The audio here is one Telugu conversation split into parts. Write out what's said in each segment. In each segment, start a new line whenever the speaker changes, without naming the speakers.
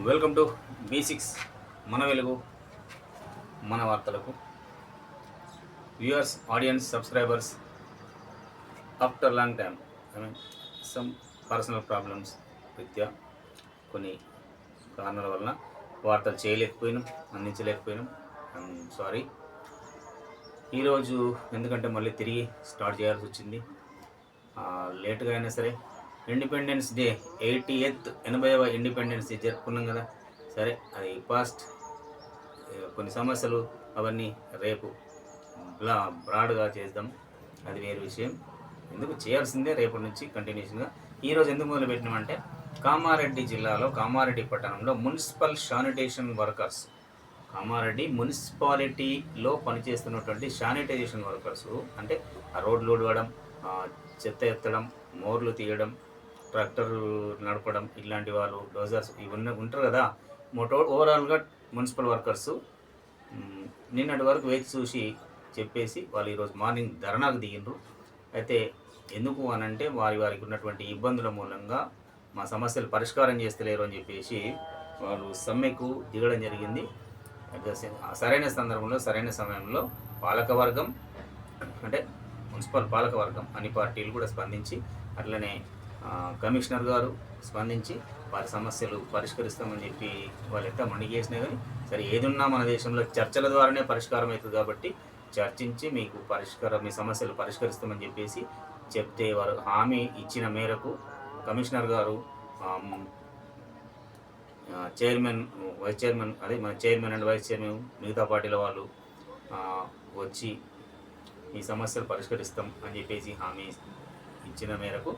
వెల్కమ్ టు B6 మన వెలుగు మన వార్తలకు viewers, audience, subscribers. After long time some personal problems రీత్యా కొన్ని కారణాల వలన వార్తలు చేయలేకపోయినాం, అందించలేకపోయినాం. I'm sorry. ఈరోజు ఎందుకంటే మళ్ళీ తిరిగి స్టార్ట్ చేయాల్సి వచ్చింది. లేట్గా అయినా సరే ఇండిపెండెన్స్ డే 80వ ఇండిపెండెన్స్ డే జరుపుకున్నాం కదా. సరే, అది పాస్ట్. కొన్ని సమస్యలు అవన్నీ రేపు బ్రాడ్గా చేద్దాం, అది వేరే విషయం. ఎందుకు చేయాల్సిందే రేపటి నుంచి కంటిన్యూషన్గా. ఈరోజు ఎందుకు మొదలుపెట్టినామంటే కామారెడ్డి జిల్లాలో కామారెడ్డి పట్టణంలో మున్సిపల్ శానిటేషన్ వర్కర్స్, కామారెడ్డి మున్సిపాలిటీలో పనిచేస్తున్నటువంటి శానిటైజేషన్ వర్కర్స్ అంటే ఆ రోడ్లు ఊడవడం, చెత్త ఎత్తడం, మోర్లు తీయడం, ట్రాక్టర్ నడపడం, ఇట్లాంటి వాళ్ళు, డోజర్స్ ఇవన్నీ ఉంటారు కదా. ఓవరాల్గా మున్సిపల్ వర్కర్సు నిన్నటి వరకు వేచి చూసి చెప్పేసి వాళ్ళు ఈరోజు మార్నింగ్ ధర్నాకు దిగిండ్రు. అయితే ఎందుకు అనంటే వారికి ఉన్నటువంటి ఇబ్బందుల మూలంగా మా సమస్యలు పరిష్కారం చేస్తలేరు అని చెప్పేసి వాళ్ళు సమ్మెకు దిగడం జరిగింది. సరైన సందర్భంలో సరైన సమయంలో పాలకవర్గం అంటే మున్సిపల్ పాలకవర్గం అన్ని పార్టీలు కూడా స్పందించి, అట్లనే కమిషనర్ గారు స్పందించి వారి సమస్యలు పరిష్కరిస్తామని చెప్పి వాళ్ళు ఎంత మణిగేసినా కానీ సరే, ఏదున్నా మన దేశంలో చర్చల ద్వారానే పరిష్కారం అవుతుంది కాబట్టి చర్చించి మీకు మీ సమస్యలు పరిష్కరిస్తామని చెప్పేసి చెప్తే వారు హామీ ఇచ్చిన మేరకు కమిషనర్ గారు, చైర్మన్, వైస్ చైర్మన్, అదే మన చైర్మన్ అండ్ వైస్ చైర్మన్, మిగతా పార్టీల వాళ్ళు వచ్చి ఈ సమస్యలు పరిష్కరిస్తాం అని చెప్పేసి హామీ ఇచ్చిన మేరకు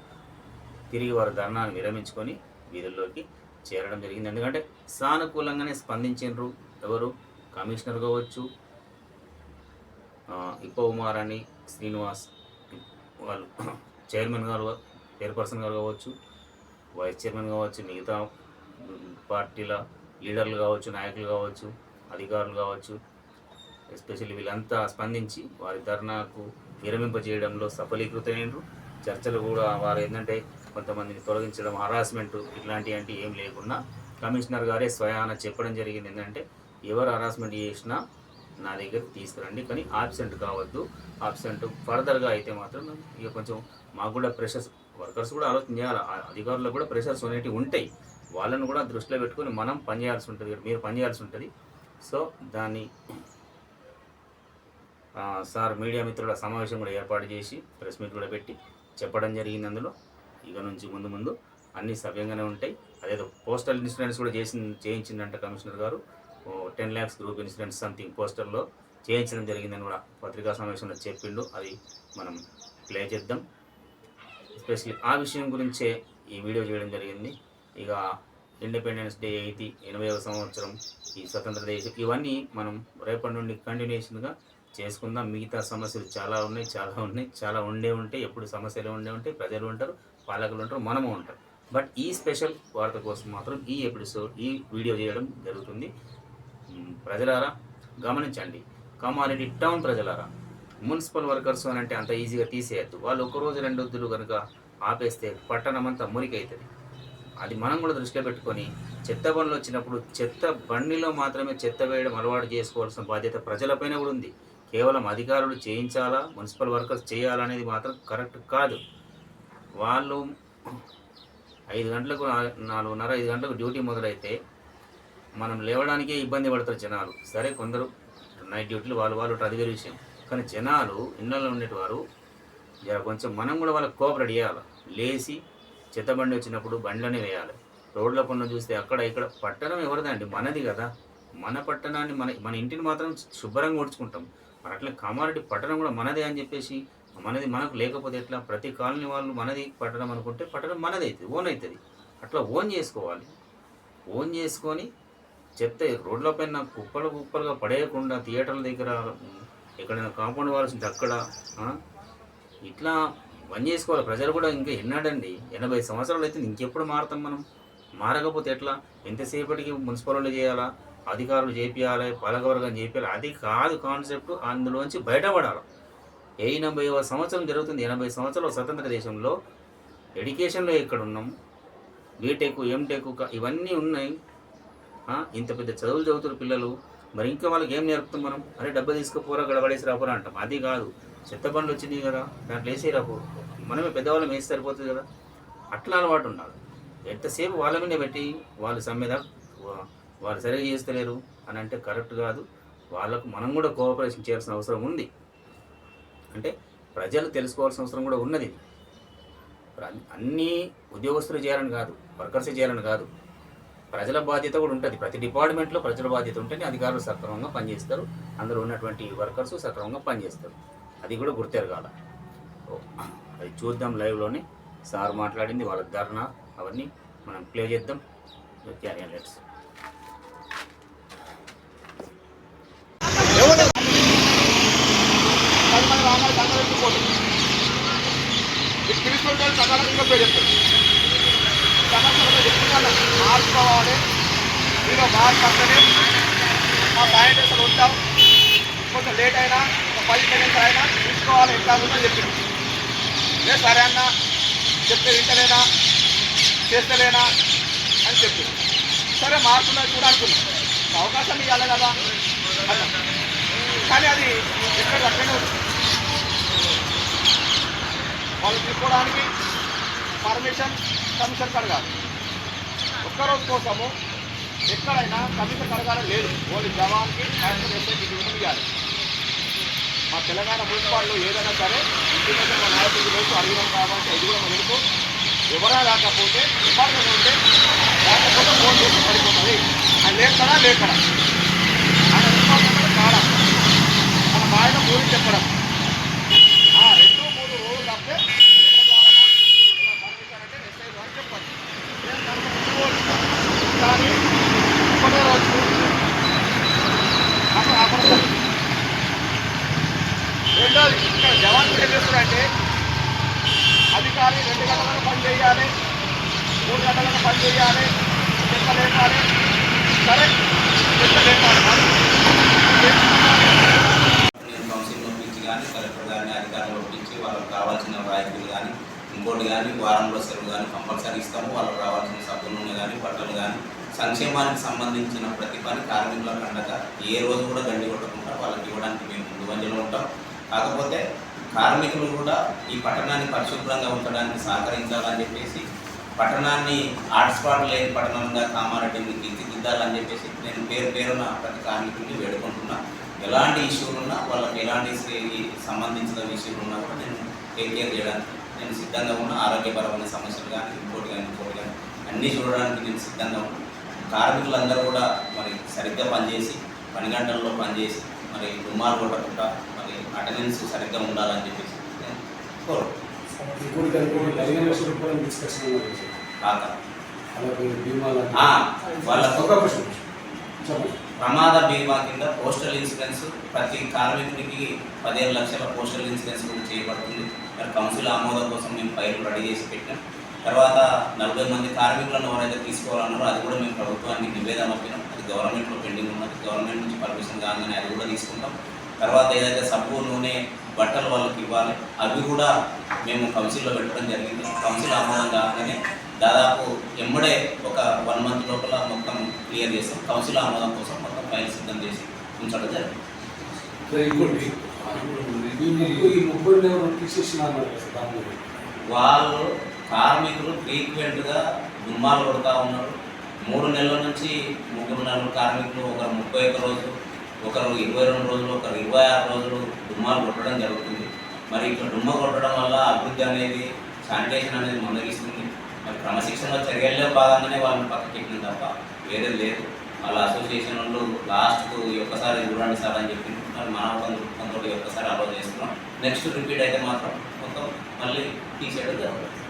తిరిగి వారు ధర్నాను విరమించుకొని వీధుల్లోకి చేరడం జరిగింది. ఎందుకంటే సానుకూలంగానే స్పందించారు. ఎవరు? కమిషనర్ కావచ్చు, ఇప్పకుమారాణి శ్రీనివాస్ వాళ్ళు, చైర్మన్ గారు, చైర్పర్సన్ గారు కావచ్చు, వైస్ చైర్మన్ కావచ్చు, మిగతా పార్టీల లీడర్లు కావచ్చు, నాయకులు కావచ్చు, అధికారులు కావచ్చు, ఎస్పెషల్లీ వీళ్ళంతా స్పందించి వారి ధర్నాకు విరమింపజేయడంలో సఫలీకృతమైనరు. చర్చలు కూడా వారు ఏంటంటే కొంతమందిని తొలగించడం, హరాస్మెంట్ ఇట్లాంటివి ఏం లేకుండా కమిషనర్ గారే స్వయాన చెప్పడం జరిగింది. ఏంటంటే ఎవరు హరాస్మెంట్ చేసినా నా దగ్గర తీసుకురండి, కానీ ఆబ్సెంట్ కావద్దు. ఆబ్సెంట్ ఫర్దర్గా అయితే మాత్రం ఇక కొంచెం మాకు కూడా ప్రెషర్స్, వర్కర్స్ కూడా ఆలోచన చేయాలి, అధికారులకు కూడా ప్రెషర్స్ అనేటివి ఉంటాయి. వాళ్ళను కూడా దృష్టిలో పెట్టుకొని మనం పనిచేయాల్సి ఉంటుంది, మీరు పనిచేయాల్సి ఉంటుంది. సో దాన్ని సార్ మీడియా మిత్రుల సమావేశం కూడా ఏర్పాటు చేసి ప్రెస్ మీట్ కూడా పెట్టి చెప్పడం జరిగింది. అందులో ఇక నుంచి ముందు అన్నీ సవ్యంగానే ఉంటాయి. అదేదో పోస్టల్ ఇన్సూరెన్స్ కూడా చేయించిందంట కమిషనర్ గారు. 10 lakhs గ్రూప్ ఇన్సూరెన్స్ సంథింగ్ పోస్టల్లో చేయించడం జరిగిందని కూడా పత్రికా సమావేశంలో చెప్పిండు. అది మనం ప్లే చేద్దాం. ఎస్పెషల్లీ ఆ విషయం గురించే ఈ వీడియో చేయడం జరిగింది. ఇక ఇండిపెండెన్స్ డే 80వ సంవత్సరం, ఈ స్వతంత్ర దేశం, ఇవన్నీ మనం రేపటి నుండి కంటిన్యూషన్గా చేసుకుందాం. మిగతా సమస్యలు చాలా ఉండే ఉంటాయి. ఎప్పుడు సమస్యలు ఉండే ఉంటాయి. ప్రజలు ఉంటారు, పాలకులు ఉంటారు, మనము ఉంటారు. బట్ ఈ స్పెషల్ వార్త కోసం మాత్రం ఈ వీడియో చేయడం జరుగుతుంది. ప్రజలారా గమనించండి, కామారెడ్డి టౌన్ ప్రజలారా, మున్సిపల్ వర్కర్స్ అని అంటే అంత ఈజీగా తీసేయద్దు. వాళ్ళు ఒకరోజు 2 రోజులు కనుక ఆపేస్తే పట్టణం అంతా మురికవుతుంది. అది మనం కూడా దృష్టిలో పెట్టుకొని చెత్త బండ్లు వచ్చినప్పుడు చెత్త బండిలో మాత్రమే చెత్త వేయడం అలవాటు చేసుకోవాల్సిన బాధ్యత ప్రజలపైన కూడా ఉంది. కేవలం అధికారులు చేయించాలా, మున్సిపల్ వర్కర్స్ చేయాలా అనేది మాత్రం కరెక్ట్ కాదు. వాళ్ళు 5 గంటలకు 4:30, 5 గంటలకు డ్యూటీ మొదలైతే మనం లేవడానికే ఇబ్బంది పడతారు జనాలు. సరే, కొందరు నైట్ డ్యూటీలు వాళ్ళు అది వేరే విషయం. కానీ జనాలు ఇళ్ళలో ఉండేవారు కొంచెం మనం కూడా వాళ్ళకి కోఆపరేట్ చేయాలి. లేచి చెత్త బండి వచ్చినప్పుడు బండ్లనే వేయాలి. రోడ్ల పనులు చూస్తే అక్కడ ఇక్కడ, పట్టణం ఎవరిదండి? మనది కదా. మన పట్టణాన్ని మన ఇంటిని మాత్రం శుభ్రంగా ఊడ్చుకుంటాం. మరి అట్లా కామారెడ్డి పట్టణం కూడా మనదే అని చెప్పేసి మనది మనకు లేకపోతే ఎట్లా? ప్రతి కాలనీ వాళ్ళు మనది పట్టణం అనుకుంటే పట్టణం మనది అవుతుంది, ఓన్ అవుతుంది. అట్లా ఓన్ చేసుకోవాలి. ఓన్ చేసుకొని చెత్త రోడ్ల పైన కుప్పలుగా పడేయకుండా, థియేటర్ల దగ్గర ఎక్కడైనా కాంపౌండ్ వాల్సి అక్కడ ఇట్లా పని చేసుకోవాలి. ప్రజలు కూడా ఇంకా ఎన్నాడండి, 80 సంవత్సరాలు అయితే ఇంకెప్పుడు మారుతాం మనం? మారకపోతే ఎట్లా? ఎంతసేపటికి మున్సిపాలిటీ చేయాలా, అధికారులు చేపియాలి, పాలకవర్గం చేపియాలి? అది కాదు కాన్సెప్ట్. అందులోంచి బయటపడాలి. 80వ సంవత్సరం జరుగుతుంది. 80 సంవత్సరాల స్వతంత్ర దేశంలో ఎడ్యుకేషన్లో ఎక్కడున్నాం? బీటెక్, ఎంటెక్ ఇవన్నీ ఉన్నాయి. ఇంత పెద్ద చదువులు చదువుతున్న పిల్లలు మరి ఇంకా వాళ్ళకి ఏం నేర్పుతాం మనం? అరే డబ్బా తీసుకుపోరా గడబడేసి రాపోరా అంటాం. అది కాదు, చెత్త బండ్లు వచ్చినాయి కదా దాంట్లో వేసి రాపో, మనమే పెద్దవాళ్ళం వేసి సరిపోతుంది కదా. అట్లా అలవాటు ఉండాలి. ఎంతసేపు వాళ్ళ మీద పెట్టి వాళ్ళు సమ్మెద వాళ్ళు సరిగా చేస్తలేరు అని అంటే కరెక్ట్ కాదు. వాళ్ళకు మనం కూడా కోఆపరేషన్ చేయాల్సిన అవసరం ఉంది. అంటే ప్రజలు తెలుసుకోవాల్సిన అవసరం కూడా ఉన్నది. అన్నీ ఉద్యోగస్తులు చేయాలని కాదు, వర్కర్సే చేయాలని కాదు, ప్రజల బాధ్యత కూడా ఉంటుంది. ప్రతి డిపార్ట్మెంట్లో ప్రజల బాధ్యత ఉంటేనే అధికారులు సక్రమంగా పనిచేస్తారు, అందులో ఉన్నటువంటి వర్కర్స్ సక్రమంగా పనిచేస్తారు. అది కూడా గుర్తెరగాల. అది చూద్దాం లైవ్లోనే. సార్ మాట్లాడింది, వాళ్ళ ధర్నా అవన్నీ మనం ప్లే చేద్దాం. లెట్స్
మార్చుకోవాలి. నేను మార్పు పక్కనే మా శానిటైజర్ ఉంటాం, కొంచెం లేట్ అయినా ఒక 10 minutes అయినా చూసుకోవాలి ఎట్లా ఉందో చెప్పింది. లేదు సరే అన్న చెప్తే వింటలేనా చేస్తలేనా అని చెప్పింది. సరే మార్పున్నది కూడా అనుకున్నాం, అవకాశం ఇవ్వాలి కదా అన్న. కానీ అది ఎక్కడ అక్కడే వాళ్ళు తీసుకోవడానికి పర్మిషన్ కమిషన్ కడగాలి. ఒక్కరోజు కోసము ఎక్కడైనా కమిషన్ కడగాలని లేదు. ఓన్లీ జవాన్కి యాక్షన్ వేస్తే ఇవ్వడం ఇవ్వాలి. మా తెలంగాణ మున్సిపాల్లో ఏదైనా సరే ఇంటిమేషన్ మా నాయకుడి రోజు అడిగినాం కాబట్టి అది కూడా మనకు ఎవరైనా రాకపోతే డిపార్ట్మెంట్ ఉంటే లేకపోతే ఫోన్ చేసి పడిపోతుంది. అది లేకడా లేకడా ఆయన డిపార్ట్మెంట్ కాడా మన బాయిలో మూడు చెప్పడం 2-3 రోజులు తప్పితే పంపించారంటే ఎస్ఐ ద్వారా చెప్పండి. కానీ ఒకటే రోజు రెండోది ఇక్కడ జవాన్లు ఏం చేస్తారంటే అధికారి 2 గంటలకు పని చేయాలి, 3 గంటలకు పని చేయాలి, చెత్త లేపాలి. సరే చెత్త లేపాలి.
నేను కౌన్సిల్ పంపించి కానీ కలెక్టర్ గారిని అధికారులు పంపించి వాళ్ళకి కావాల్సిన రాయితీలు కానీ ఇంకోటి కానీ వారంలో సెలవు కానీ కంపల్సరీ ఇస్తాము. వాళ్ళకి రావాల్సిన సబ్బు నూనె కానీ బట్టలు కానీ సంక్షేమానికి సంబంధించిన ప్రతి పని కార్మికుల కండక ఏ రోజు కూడా గండి కొట్టకుండా వాళ్ళకి ఇవ్వడానికి మేము ముందు వంజలో ఉంటాం. కాకపోతే కార్మికులు కూడా ఈ పట్టణాన్ని పరిశుభ్రంగా ఉంచడానికి సహకరించాలని చెప్పేసి పట్టణాన్ని హాట్స్పాట్ లేని పట్టణంగా కామారెడ్డిని తీర్చిదిద్దాలని చెప్పేసి నేను పేరున ప్రతి కార్మికుడిని వేడుకుంటున్నా. ఎలాంటి ఇష్యూలు ఉన్నా వాళ్ళకి ఎలాంటి సంబంధించిన ఇష్యూలు ఉన్నా కూడా నేను టేక్ కేర్ చేయడానికి నేను సిద్ధంగా ఉన్నా. ఆరోగ్యపరమైన సమస్యలు కానీ ఇంకోటి కానీ అన్నీ చూడడానికి నేను సిద్ధంగా ఉన్నా. కార్మికులందరూ కూడా మరి సరిగ్గా పనిచేసి 10 గంటల్లో పనిచేసి మరి రుమాలు కొట్టకుండా మరి అటెండెన్స్ సరిగ్గా ఉండాలని చెప్పేసి నేను వాళ్ళ ప్రమాద బీమా కింద పోస్టల్ ఇన్సూరెన్స్ ప్రతి కార్మికుడికి 15 లక్షల పోస్టల్ ఇన్సూరెన్స్ కూడా చేయబడుతుంది. మరి కౌన్సిల్ ఆమోదం కోసం మేము ఫైల్ రెడీ చేసి పెట్టాం. తర్వాత 40 మంది కార్మికులను ఎవరైతే తీసుకోవాలన్నారో అది కూడా మేము ప్రభుత్వానికి నివేదన పంపినాం. అది గవర్నమెంట్లో పెండింగ్ ఉన్నది. గవర్నమెంట్ నుంచి పర్మిషన్ కాగానే అది కూడా తీసుకుంటాం. తర్వాత ఏదైతే సబ్బు నూనె బట్టలు వాళ్ళకి ఇవ్వాలి అవి కూడా మేము కౌన్సిల్లో పెట్టడం జరిగింది. కౌన్సిల్ ఆమోదం కాగానే దాదాపు ఎమ్మడే ఒక 1 month లోపల మొత్తం క్లియర్ చేస్తాం. కౌన్సిల్ ఆమోదం కోసం మొత్తం ఫైల్ సిద్ధం చేసి ఉంచడం జరిగింది. వాళ్ళు కార్మికులు ఫ్రీక్వెంట్గా దుమ్మాలు కొడుతూ ఉన్నారు. 3 నెలల నుంచి 3 నెలల కార్మికులు ఒకరు 31 రోజులు, ఒకరు 22 రోజులు, ఒకరు 26 రోజులు దుమ్మాలు కొట్టడం జరుగుతుంది. మరి ఇట్లా దుమ్మ కొట్టడం వల్ల అభివృద్ధి అనేది శానిటేషన్ అనేది మందగిస్తుంది. మరి క్రమశిక్షణ చర్యల్లో భాగంగానే వాళ్ళని పక్కకి ఎక్కిన తప్ప వేరే లేదు. వాళ్ళ అసోసియేషన్ వాళ్ళు లాస్ట్కు ఒక్కసారి చూడండి సార్ అని చెప్పింది. మరి మన ఒక్కసారి అలో చేస్తున్నాం. నెక్స్ట్ రిపీట్ అయితే మాత్రం మొత్తం మళ్ళీ తీసేయడం జరుగుతుంది.